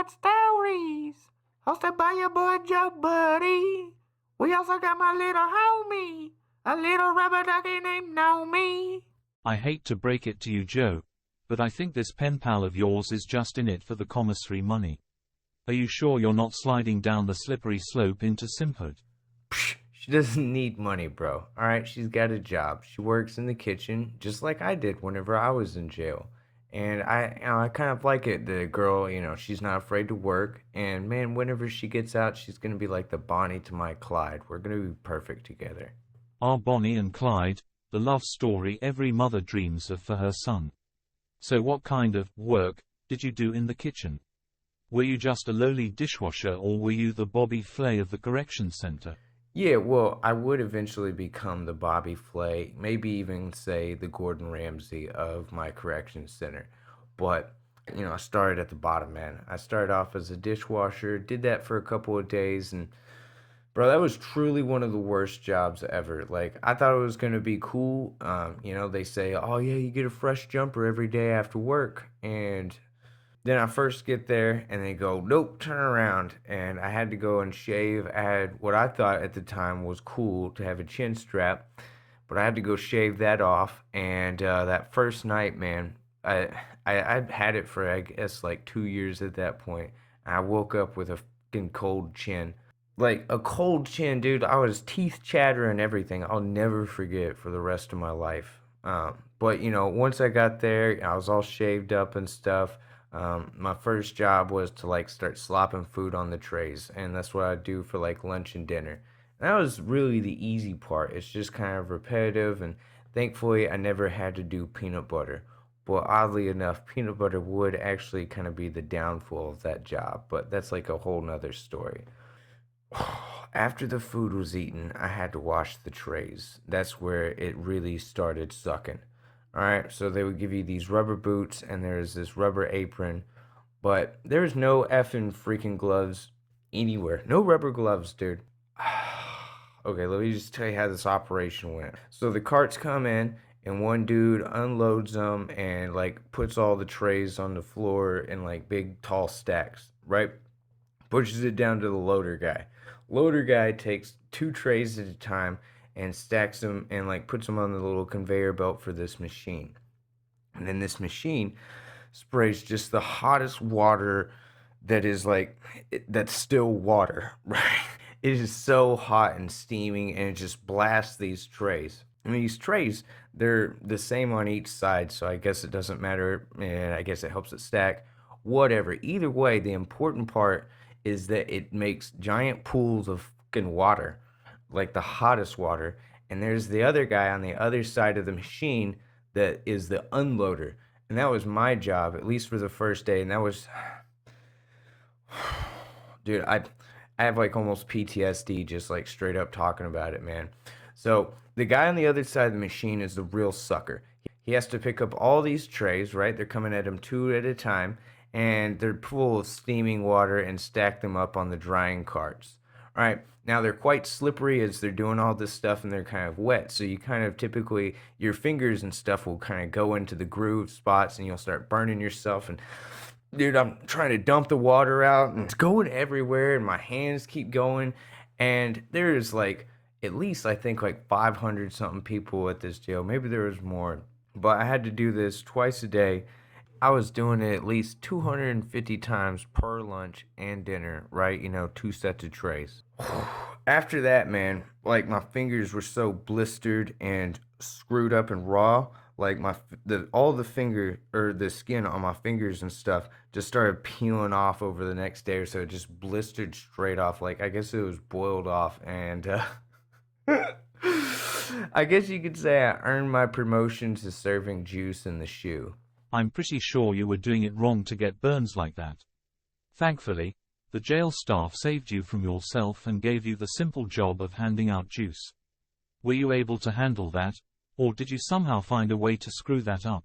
got stories. Hosted by your boy Joe Buddy. We also got my little homie, a little rubber ducky named Gnomie. I hate to break it to you, Joe, but I think this pen pal of yours is just in it for the commissary money. Are you sure you're not sliding down the slippery slope into simphood? Psh, she doesn't need money, bro. Alright, she's got a job. She works in the kitchen, just like I did whenever I was in jail. And I kind of like it. The girl, she's not afraid to work. And man, whenever she gets out, she's gonna be like the Bonnie to my Clyde. We're gonna be perfect together. Our Bonnie and Clyde, the love story every mother dreams of for her son. So what kind of work did you do in the kitchen? Were you just a lowly dishwasher, or were you the Bobby Flay of the correction center? Yeah, well, I would eventually become the Bobby Flay, maybe even say the Gordon Ramsay of my correction center. But, I started at the bottom, man. I started off as a dishwasher, did that for a couple of days, and bro, that was truly one of the worst jobs ever. Like, I thought it was gonna be cool. They say, oh yeah, you get a fresh jumper every day after work. And then I first get there and they go, nope, turn around. And I had to go and shave. I had what I thought at the time was cool to have a chin strap, but I had to go shave that off. And that first night, man, I'd had it for, I guess, like 2 years at that point. And I woke up with a fucking cold chin. Like a cold chin, dude. I was teeth chattering, everything. I'll never forget for the rest of my life. But once I got there, I was all shaved up and stuff. My first job was to like start slopping food on the trays, and that's what I do for like lunch and dinner. And that was really the easy part. It's just kind of repetitive, and thankfully I never had to do peanut butter. But oddly enough, peanut butter would actually kind of be the downfall of that job, but that's like a whole nother story. After the food was eaten, I had to wash the trays. That's where it really started sucking. Alright, so they would give you these rubber boots and there's this rubber apron, but there's no effing freaking gloves anywhere. No rubber gloves, dude. Okay, let me just tell you how this operation went. So the carts come in and one dude unloads them and like puts all the trays on the floor in like big tall stacks, right? Pushes it down to the loader guy. Loader guy takes 2 trays at a time and stacks them and like puts them on the little conveyor belt for this machine. And then this machine sprays just the hottest water that is like that's still water, right? It is so hot and steaming and it just blasts these trays. And these trays, they're the same on each side, so I guess it doesn't matter, and I guess it helps it stack. Whatever. Either way, the important part is that it makes giant pools of fucking water, like the hottest water. And there's the other guy on the other side of the machine that is the unloader. And that was my job, at least for the first day. And that was, dude, I have like almost PTSD just like straight up talking about it, man. So the guy on the other side of the machine is the real sucker. He has to pick up all these trays, right? They're coming at him 2 at a time, and they're full of steaming water and stack them up on the drying carts. All right, now they're quite slippery as they're doing all this stuff and they're kind of wet. So you kind of typically, your fingers and stuff will kind of go into the groove spots and you'll start burning yourself. And dude, I'm trying to dump the water out and it's going everywhere and my hands keep going. And there's like, at least I think like 500 something people at this jail. Maybe there was more, but I had to do this twice a day. I was doing it at least 250 times per lunch and dinner, right? 2 sets of trays. After that, man, like my fingers were so blistered and screwed up and raw, like all the finger or the skin on my fingers and stuff just started peeling off over the next day or so. It just blistered straight off, like I guess it was boiled off, and I guess you could say I earned my promotion to serving juice in the shoe. I'm pretty sure you were doing it wrong to get burns like that. Thankfully, the jail staff saved you from yourself and gave you the simple job of handing out juice. Were you able to handle that, or did you somehow find a way to screw that up?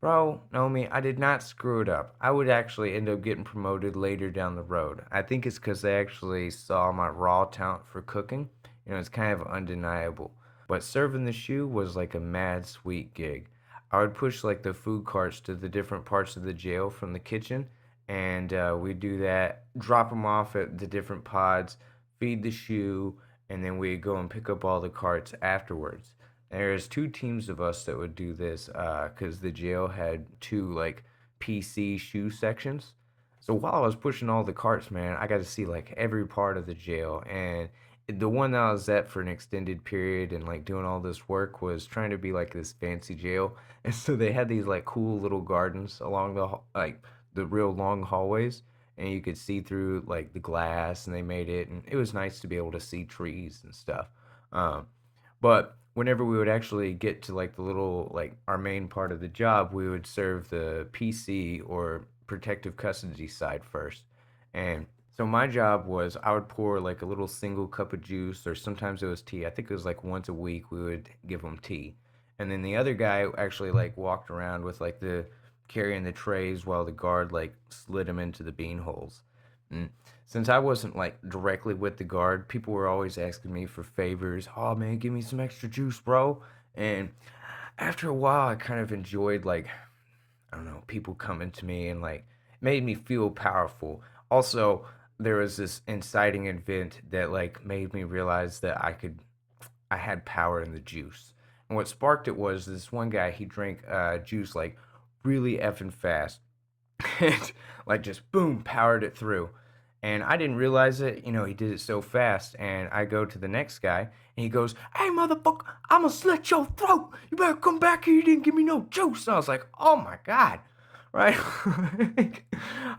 Bro, Naomi, I did not screw it up. I would actually end up getting promoted later down the road. I think it's because they actually saw my raw talent for cooking. It's kind of undeniable. But serving the shoe was like a mad sweet gig. I would push like the food carts to the different parts of the jail from the kitchen, and we do that, drop them off at the different pods, feed the shoe, and then we go and pick up all the carts afterwards. There's two teams of us that would do this because the jail had two like PC shoe sections. So while I was pushing all the carts, man, I got to see like every part of the jail. And the one that I was at for an extended period and like doing all this work was trying to be like this fancy jail. And so they had these like cool little gardens along like the real long hallways, and you could see through like the glass, and they made it, and it was nice to be able to see trees and stuff. Um, but whenever we would actually get to like the little like our main part of the job, we would serve the PC or protective custody side first. And so my job was I would pour like a little single cup of juice, or sometimes it was tea. I think it was like once a week we would give them tea. And then the other guy actually like walked around with like the carrying the trays while the guard like slid them into the bean holes. And since I wasn't like directly with the guard, people were always asking me for favors. Oh man, give me some extra juice, bro. And after a while, I kind of enjoyed like I don't know, people coming to me and like made me feel powerful. Also, there was this inciting event that like made me realize that I had power in the juice. And what sparked it was this one guy, he drank juice like really effing fast. And like just boom, powered it through. And I didn't realize it, he did it so fast. And I go to the next guy and he goes, "Hey motherfucker, I'ma slit your throat. You better come back here. You didn't give me no juice." And I was like, oh my God. Right?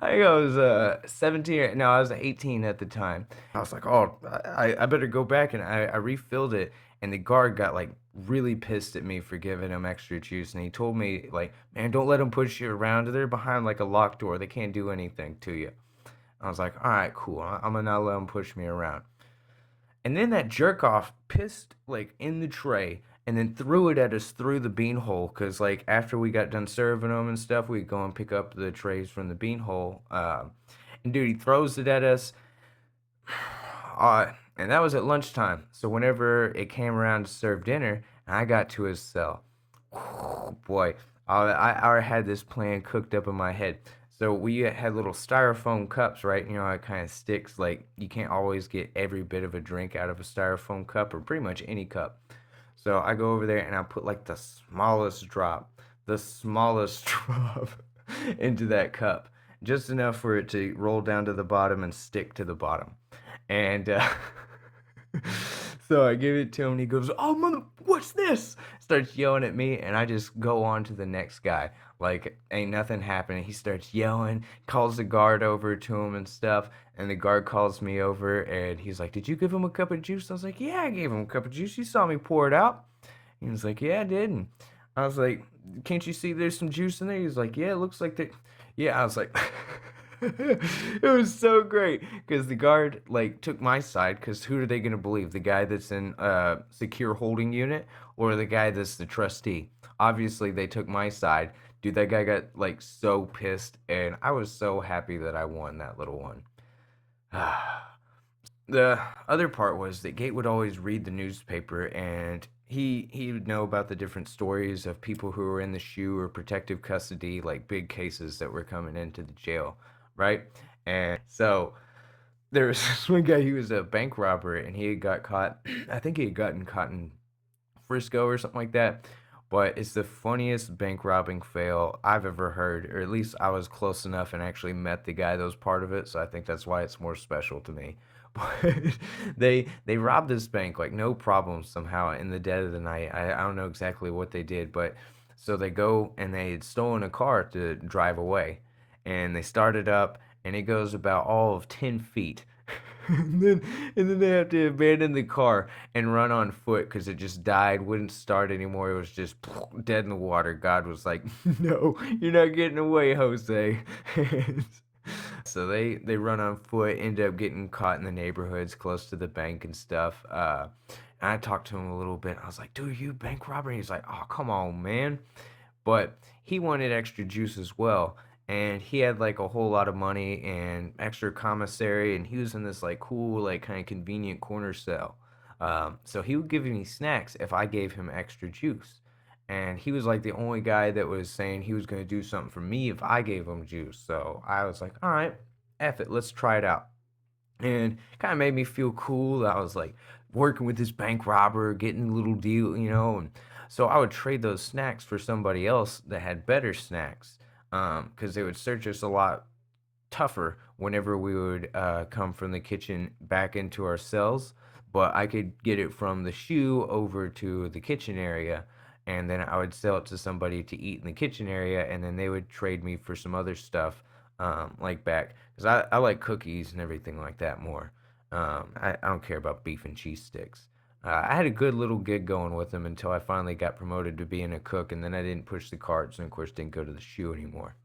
I was 17. No, I was 18 at the time. I was like, oh, I better go back. And I refilled it. And the guard got like really pissed at me for giving him extra juice. And he told me, like, man, don't let them push you around. They're behind like a locked door. They can't do anything to you. I was like, all right, cool. I'm gonna not let them push me around. And then that jerk off pissed like in the tray and then threw it at us through the beanhole. Cause like after we got done serving them and stuff, we'd go and pick up the trays from the beanhole. And dude, he throws it at us. And that was at lunchtime. So whenever it came around to serve dinner, and I got to his cell, boy, I already had this plan cooked up in my head. So we had little styrofoam cups, right? It kind of sticks. Like you can't always get every bit of a drink out of a styrofoam cup, or pretty much any cup. So I go over there and I put like the smallest drop into that cup, just enough for it to roll down to the bottom and stick to the bottom. And so I give it to him and he goes, "Oh, mother, what's this?" Starts yelling at me, and I just go on to the next guy. Like, ain't nothing happening. He starts yelling, calls the guard over to him and stuff. And the guard calls me over and he's like, "Did you give him a cup of juice?" I was like, "Yeah, I gave him a cup of juice. You saw me pour it out." He was like, "Yeah, I did." And I was like, "Can't you see there's some juice in there?" He was like, "Yeah, it looks like that." Yeah, I was like, it was so great because the guard like took my side. Because who are they gonna believe? The guy that's in secure holding unit or the guy that's the trustee? Obviously, they took my side. Dude, that guy got like so pissed, and I was so happy that I won that little one. The other part was that Gate would always read the newspaper, and he would know about the different stories of people who were in the shoe or protective custody, like big cases that were coming into the jail, right? And so there was this one guy. He was a bank robber, and he had got caught. I think he had gotten caught in Frisco or something like that. But it's the funniest bank robbing fail I've ever heard, or at least I was close enough and actually met the guy that was part of it, so I think that's why it's more special to me. But they robbed this bank like no problem somehow in the dead of the night. I don't know exactly what they did, but so they go and they had stolen a car to drive away, and they started up and it goes about all of 10 feet. and then and then they have to abandon the car and run on foot because it just died, wouldn't start anymore. It was just dead in the water. God was like, "No, you're not getting away, Jose." So they run on foot, end up getting caught in the neighborhoods close to the bank and stuff. And I talked to him a little bit. I was like, "Dude, are you bank robber?" And he's like, "Oh, come on, man." But he wanted extra juice as well. And he had like a whole lot of money and extra commissary, and he was in this like cool, like kind of convenient corner cell. So he would give me snacks if I gave him extra juice. And he was like the only guy that was saying he was going to do something for me if I gave him juice. So I was like, all right, F it, let's try it out. And kind of made me feel cool. I was like working with this bank robber, getting a little deal, And so I would trade those snacks for somebody else that had better snacks, because they would search us a lot tougher whenever we would come from the kitchen back into our cells. But I could get it from the shoe over to the kitchen area, and then I would sell it to somebody to eat in the kitchen area, and then they would trade me for some other stuff, like back, because I like cookies and everything like that more. I don't care about beef and cheese sticks. I had a good little gig going with them until I finally got promoted to being a cook, and then I didn't push the carts, and of course didn't go to the shoe anymore.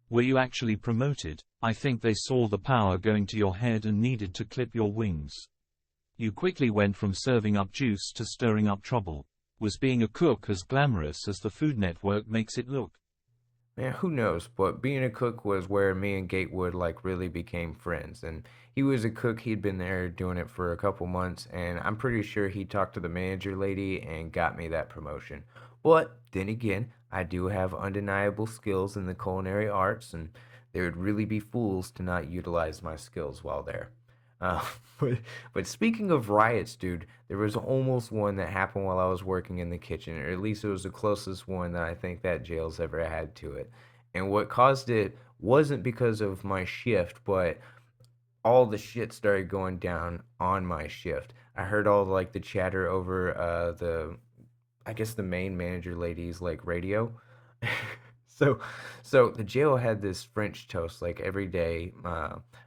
Were you actually promoted? I think they saw the power going to your head and needed to clip your wings. You quickly went from serving up juice to stirring up trouble. Was being a cook as glamorous as the Food Network makes it look? Man, who knows? But being a cook was where me and Gatewood like really became friends. And he was a cook. He'd been there doing it for a couple months, and I'm pretty sure he talked to the manager lady and got me that promotion. But then again, I do have undeniable skills in the culinary arts, and they would really be fools to not utilize my skills while there. Uh, but but speaking of riots, dude, there was almost one that happened while I was working in the kitchen, or at least it was the closest one that I think that jail's ever had to it. And what caused it wasn't because of my shift, but all the shit started going down on my shift. I heard all like the chatter over the I guess the main manager lady's like radio. so so the jail had this French toast like every day.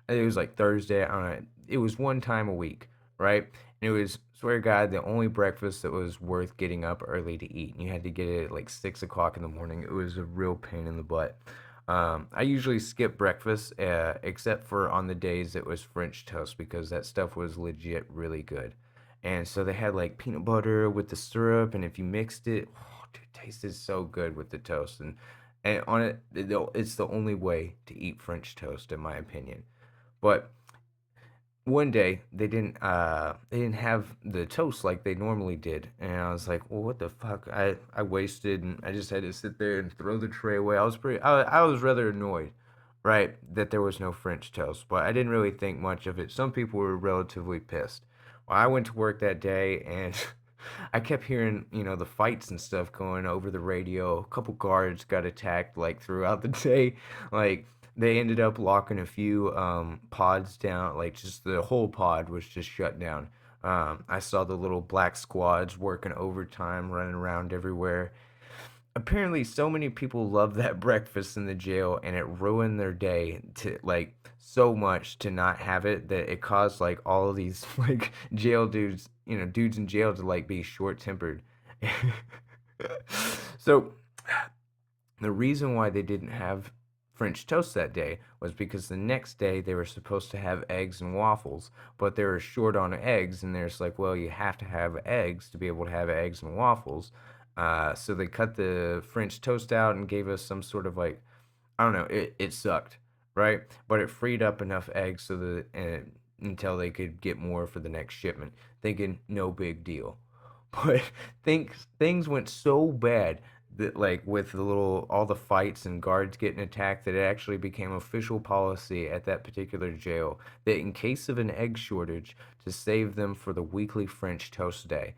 It was like Thursday. I don't know. It was one time a week, right? And it was, swear to God, the only breakfast that was worth getting up early to eat. And you had to get it at like 6 o'clock in the morning. It was a real pain in the butt. I usually skip breakfast, except for on the days it was French toast because that stuff was legit really good. And so they had like peanut butter with the syrup, and if you mixed it, oh, dude, it tasted so good with the toast. And on it, it's the only way to eat French toast, in my opinion. But one day they didn't have the toast like they normally did, and I was like, well, what the fuck. I wasted, and I just had to sit there and throw the tray away. I was rather annoyed, right, that there was no French toast, but I didn't really think much of it. Some people were relatively pissed. Well, I went to work that day, and I kept hearing, the fights and stuff going over the radio. A couple guards got attacked like throughout the day. Like they ended up locking a few pods down. Like just the whole pod was just shut down. I saw the little black squads working overtime, running around everywhere. Apparently so many people love that breakfast in the jail, and it ruined their day to like so much to not have it that it caused like all of these like jail dudes, dudes in jail to like be short tempered. So the reason why they didn't have French toast that day was because the next day they were supposed to have eggs and waffles, but they were short on eggs, and they're just like, well, you have to have eggs to be able to have eggs and waffles. So they cut the French toast out and gave us some sort of like, I don't know, it sucked, right? But it freed up enough eggs so that until they could get more for the next shipment, thinking no big deal. But things went so bad that like with the little all the fights and guards getting attacked that it actually became official policy at that particular jail that in case of an egg shortage to save them for the weekly French toast day.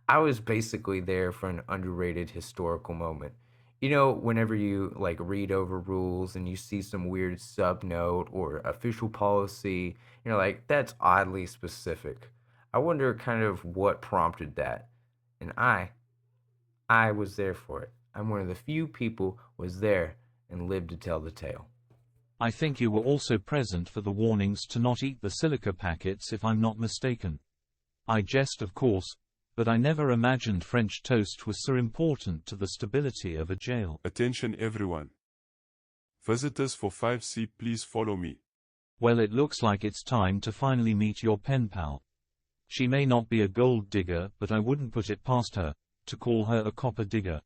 I was basically there for an underrated historical moment. Whenever you like read over rules and you see some weird sub note or official policy, you're like, that's oddly specific. I wonder kind of what prompted that. And I was there for it. I'm one of the few people was there and lived to tell the tale. I think you were also present for the warnings to not eat the silica packets if I'm not mistaken. I jest of course, but I never imagined French toast was so important to the stability of a jail. Attention everyone. Visitors for 5C, please follow me. Well, it looks like it's time to finally meet your pen pal. She may not be a gold digger, but I wouldn't put it past her to call her a copper digger.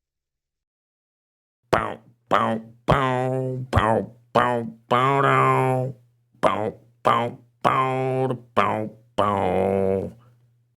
Bow, bow, bow, bow, bow, bow, bow, bow, bow, bow, bow, bow.